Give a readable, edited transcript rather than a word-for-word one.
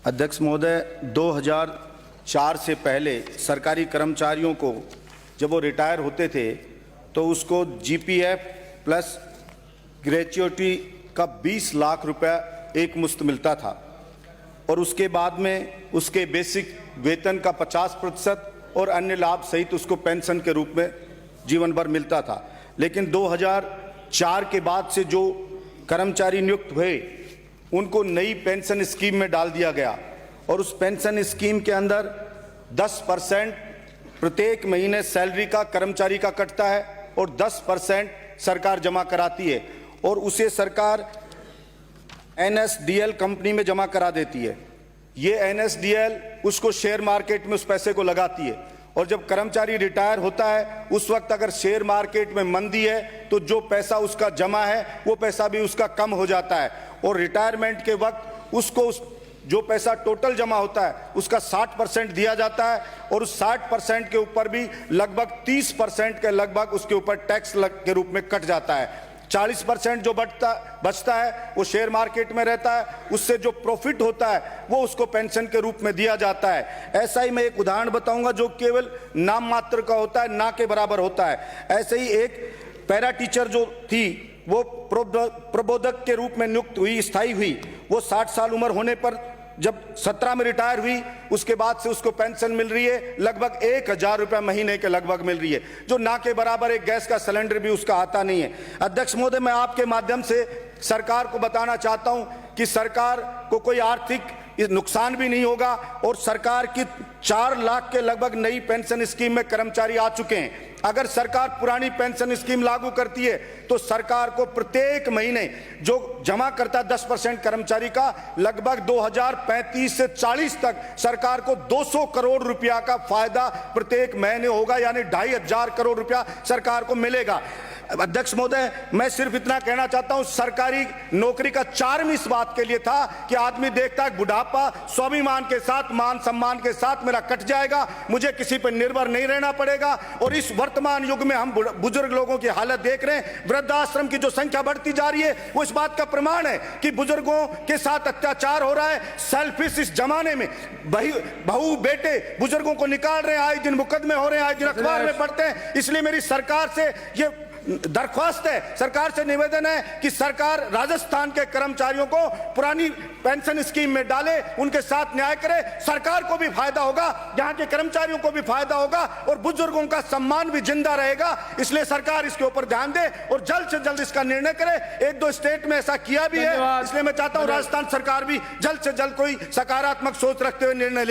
अध्यक्ष महोदय, 2004 से पहले सरकारी कर्मचारियों को जब वो रिटायर होते थे तो उसको जीपीएफ प्लस ग्रेच्युटी का 20 लाख रुपया एक मुश्त मिलता था और उसके बाद में उसके बेसिक वेतन का 50% और अन्य लाभ सहित उसको पेंशन के रूप में जीवन भर मिलता था। लेकिन 2004 के बाद से जो कर्मचारी नियुक्त हुए उनको नई पेंशन स्कीम में डाल दिया गया और उस पेंशन स्कीम के अंदर 10% प्रत्येक महीने सैलरी का कर्मचारी का कटता है और 10% सरकार जमा कराती है और उसे सरकार एनएसडीएल कंपनी में जमा करा देती है। ये एनएसडीएल उसको शेयर मार्केट में उस पैसे को लगाती है और जब कर्मचारी रिटायर होता है उस वक्त अगर शेयर मार्केट में मंदी है तो जो पैसा उसका जमा है वो पैसा भी उसका कम हो जाता है और रिटायरमेंट के वक्त उसको जो पैसा टोटल जमा होता है उसका 60% दिया जाता है और उस 60% के ऊपर भी लगभग 30% के लगभग उसके ऊपर टैक्स के रूप में कट जाता है। 40% जो बचता है वो शेयर मार्केट में रहता है, उससे जो प्रॉफिट होता है वो उसको पेंशन के रूप में दिया जाता है। ऐसा ही मैं एक उदाहरण बताऊंगा जो केवल नाम मात्र का होता है, ना के बराबर होता है। ऐसे ही एक पैरा टीचर जो थी वो प्रबोधक के रूप में नियुक्त हुई, स्थायी हुई। वो 60 साल उम्र होने पर जब 17 में रिटायर हुई उसके बाद से उसको पेंशन मिल रही है, लगभग 1000 रुपये महीने के लगभग मिल रही है, जो ना के बराबर एक गैस का सिलेंडर भी उसका आता नहीं है। अध्यक्ष महोदय, मैं आपके माध्यम से सरकार को बताना चाहता हूं कि सरकार को कोई आर्थिक नुकसान भी नहीं होगा और सरकार की 4 लाख के लगभग नई पेंशन स्कीम में कर्मचारी आ चुके हैं। अगर सरकार पुरानी पेंशन स्कीम लागू करती है तो सरकार को प्रत्येक महीने जो जमा करता है 10% कर्मचारी का लगभग 2035 से 40 तक सरकार को 200 करोड़ रुपया का फायदा प्रत्येक महीने होगा, यानी 2500 करोड़ रुपया सरकार को मिलेगा। अध्यक्ष महोदय, मैं सिर्फ इतना कहना चाहता हूं, सरकारी नौकरी का चार्म इस बात के लिए था कि आदमी देखता है बुढ़ापा स्वाभिमान के साथ, मान सम्मान के साथ मेरा कट जाएगा, मुझे किसी पर निर्भर नहीं रहना पड़ेगा। और इस वर्तमान युग में हम बुजुर्ग लोगों की हालत देख रहे हैं, वृद्धाश्रम की जो संख्या बढ़ती जा रही है वो इस बात का प्रमाण है कि बुजुर्गों के साथ अत्याचार हो रहा है। सेल्फिश इस जमाने में बहू बेटे बुजुर्गों को निकाल रहे हैं, आए दिन मुकदमे हो रहे हैं, आए दिन अखबार में पढ़ते हैं। इसलिए मेरी सरकार से ये दरख्वास्त है, सरकार से निवेदन है कि सरकार राजस्थान के कर्मचारियों को पुरानी पेंशन स्कीम में डाले, उनके साथ न्याय करे, सरकार को भी फायदा होगा, यहाँ के कर्मचारियों को भी फायदा होगा और बुजुर्गों का सम्मान भी जिंदा रहेगा। इसलिए सरकार इसके ऊपर ध्यान दे और जल्द से जल्द इसका निर्णय करे। 1-2 स्टेट में ऐसा किया भी है, इसलिए मैं चाहता हूँ राजस्थान सरकार भी जल्द से जल्द कोई सकारात्मक सोच रखते हुए निर्णय ले।